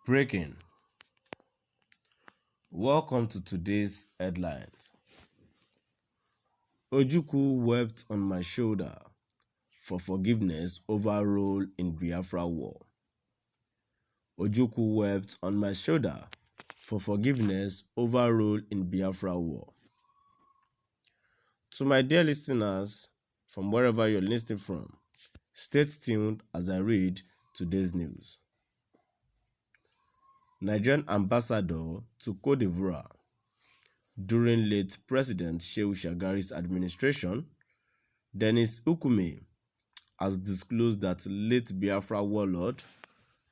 Breaking. Welcome to today's headlines. Ojukwu wept on my shoulder for forgiveness over role in Biafra war. Ojukwu wept on my shoulder for forgiveness over role in Biafra war. To my dear listeners, from wherever you're listening from, stay tuned as I read today's news. Nigerian ambassador to Côte d'Ivoire during late President Shehu Shagari's administration, Denis Ukume, has disclosed that late Biafra warlord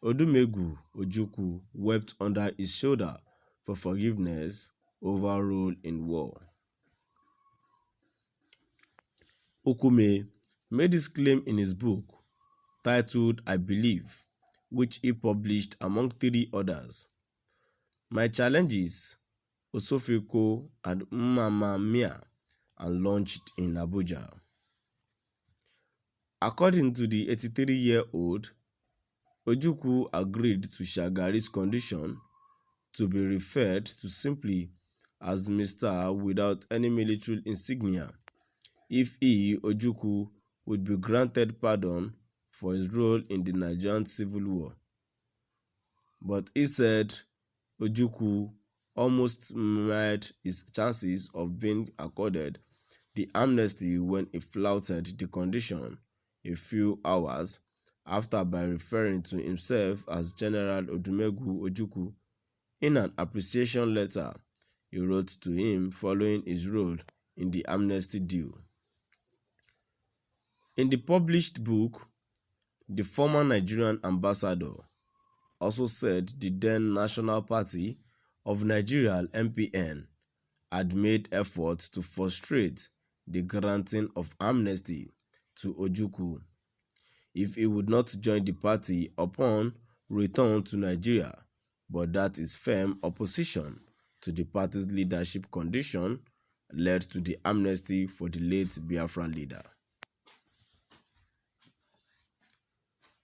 Odumegwu Ojukwu wept under his shoulder for forgiveness over role in war. Ukume made this claim in his book titled I Believe, which he published among 3 others. My Challenges, Osofeko and Mmama Mia, and launched in Abuja. According to the 83-year-old, Ojukwu agreed to Shagari's condition to be referred to simply as Mr. without any military insignia if he, Ojukwu, would be granted pardon for his role in the Nigerian Civil War. But he said Ojukwu almost made his chances of being accorded the amnesty when he flouted the condition a few hours after by referring to himself as General Odumegwu Ojukwu in an appreciation letter he wrote to him following his role in the amnesty deal. In the published book, the former Nigerian ambassador also said the then National Party of Nigeria (NPN) had made efforts to frustrate the granting of amnesty to Ojukwu if he would not join the party upon return to Nigeria, but that his firm opposition to the party's leadership condition led to the amnesty for the late Biafran leader.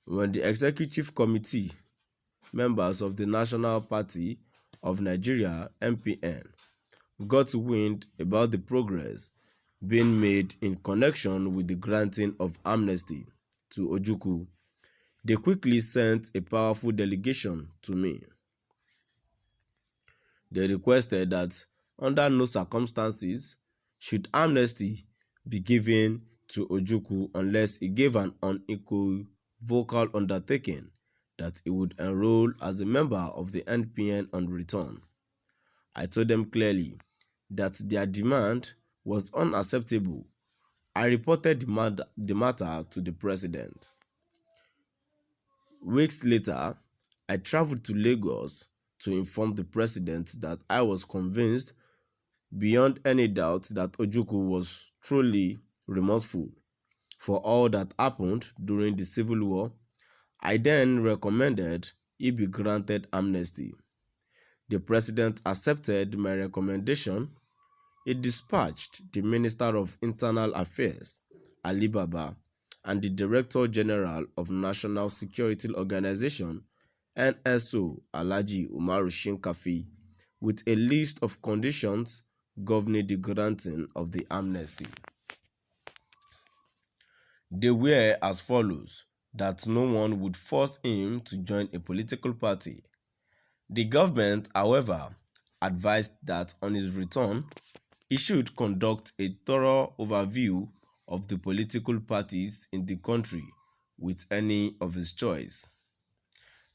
When the executive committee members of the National Party of Nigeria (NPN) got wind about the progress being made in connection with the granting of amnesty to Ojukwu, they quickly sent a powerful delegation to me. They requested that under no circumstances should amnesty be given to Ojukwu unless he gave an unequivocal undertaking that he would enroll as a member of the NPN on return. I told them clearly that their demand was unacceptable. I reported the matter to the president. Weeks later, I traveled to Lagos to inform the president that I was convinced beyond any doubt that Ojukwu was truly remorseful for all that happened during the Civil War. I then recommended he be granted amnesty. The president accepted my recommendation. He dispatched the Minister of Internal Affairs, Ali Baba, and the Director General of National Security Organization, NSO, Alhaji Umaru Shinkafi, with a list of conditions governing the granting of the amnesty. They were as follows: that no one would force him to join a political party. The government, however, advised that on his return, he should conduct a thorough overview of the political parties in the country with any of his choice.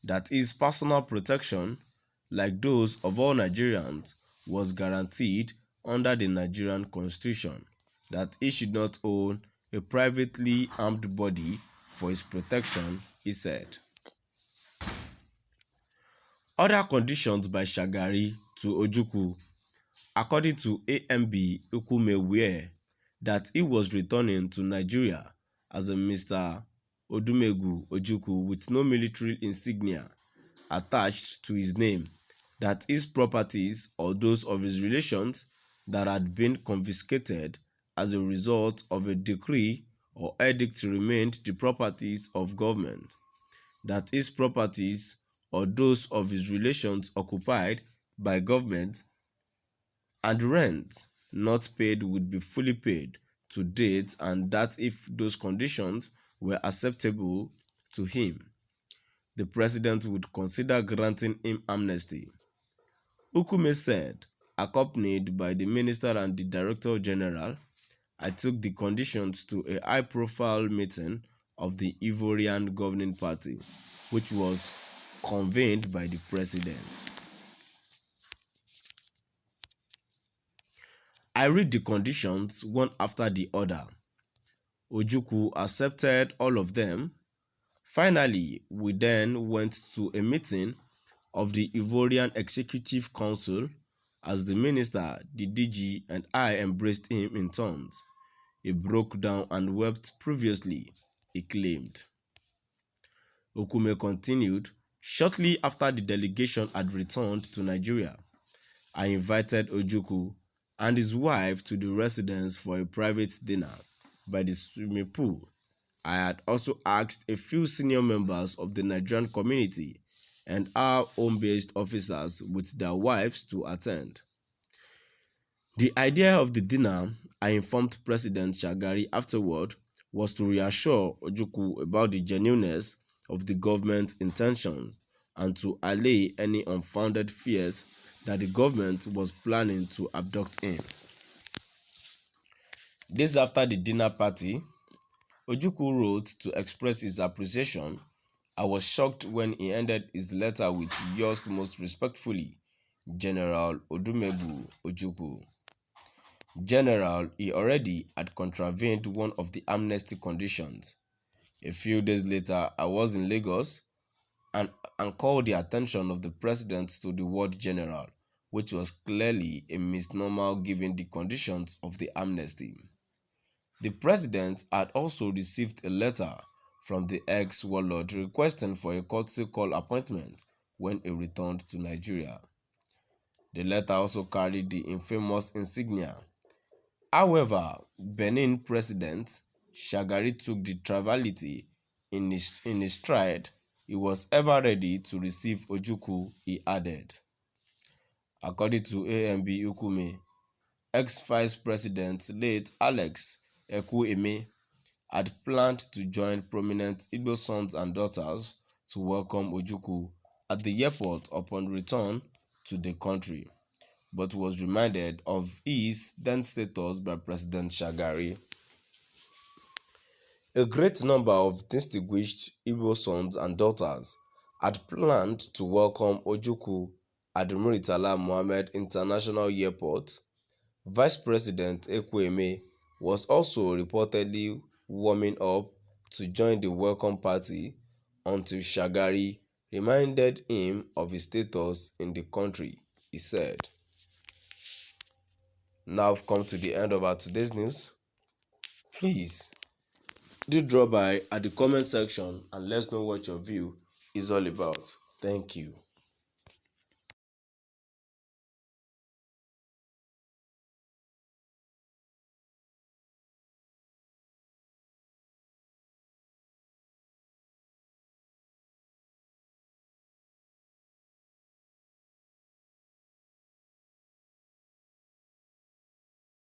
That his personal protection, like those of all Nigerians, was guaranteed under the Nigerian Constitution. That he should not own a privately armed body for his protection, he said. Other conditions by Shagari to Ojukwu, according to AMB Ukume, were that he was returning to Nigeria as a Mr. Odumegwu Ojukwu with no military insignia attached to his name, that his properties or those of his relations that had been confiscated as a result of a decree or edict remained the properties of government, that his properties or those of his relations occupied by government, and rent not paid would be fully paid to date, and that if those conditions were acceptable to him, the president would consider granting him amnesty. Ukume said, accompanied by the minister and the director general, I took the conditions to a high-profile meeting of the Ivorian governing party, which was convened by the president. I read the conditions one after the other. Ojukwu accepted all of them. Finally, we then went to a meeting of the Ivorian Executive Council as the minister, the DG, and I embraced him in turns. He broke down and wept profusely, he claimed. Okume continued, shortly after the delegation had returned to Nigeria, I invited Ojukwu and his wife to the residence for a private dinner by the swimming pool. I had also asked a few senior members of the Nigerian community and our home-based officers with their wives to attend. The idea of the dinner, I informed President Shagari afterward, was to reassure Ojukwu about the genuineness of the government's intentions and to allay any unfounded fears that the government was planning to abduct him. Days after the dinner party, Ojukwu wrote to express his appreciation. I was shocked when he ended his letter with yours most respectfully, General Odumegwu Ojukwu. General, he already had contravened one of the amnesty conditions. A few days later, I was in Lagos and called the attention of the president to the word general, which was clearly a misnomer given the conditions of the amnesty. The president had also received a letter from the ex-warlord requesting for a courtesy call appointment when he returned to Nigeria. The letter also carried the infamous insignia. However, Benin President Shagari took the triviality in his stride. He was ever ready to receive Ojukwu, he added. According to AMB Ukume, ex-Vice President late Alex Ekwueme had planned to join prominent Igbo sons and daughters to welcome Ojukwu at the airport upon return to the country, but was reminded of his then status by President Shagari. A great number of distinguished Igbo sons and daughters had planned to welcome Ojukwu at the Muritala Mohammed International Airport. Vice President Ekwueme was also reportedly warming up to join the welcome party until Shagari reminded him of his status in the country, he said. Now I've come to the end of our today's news. Please do drop by at the comment section and let's know what your view is all about. Thank you.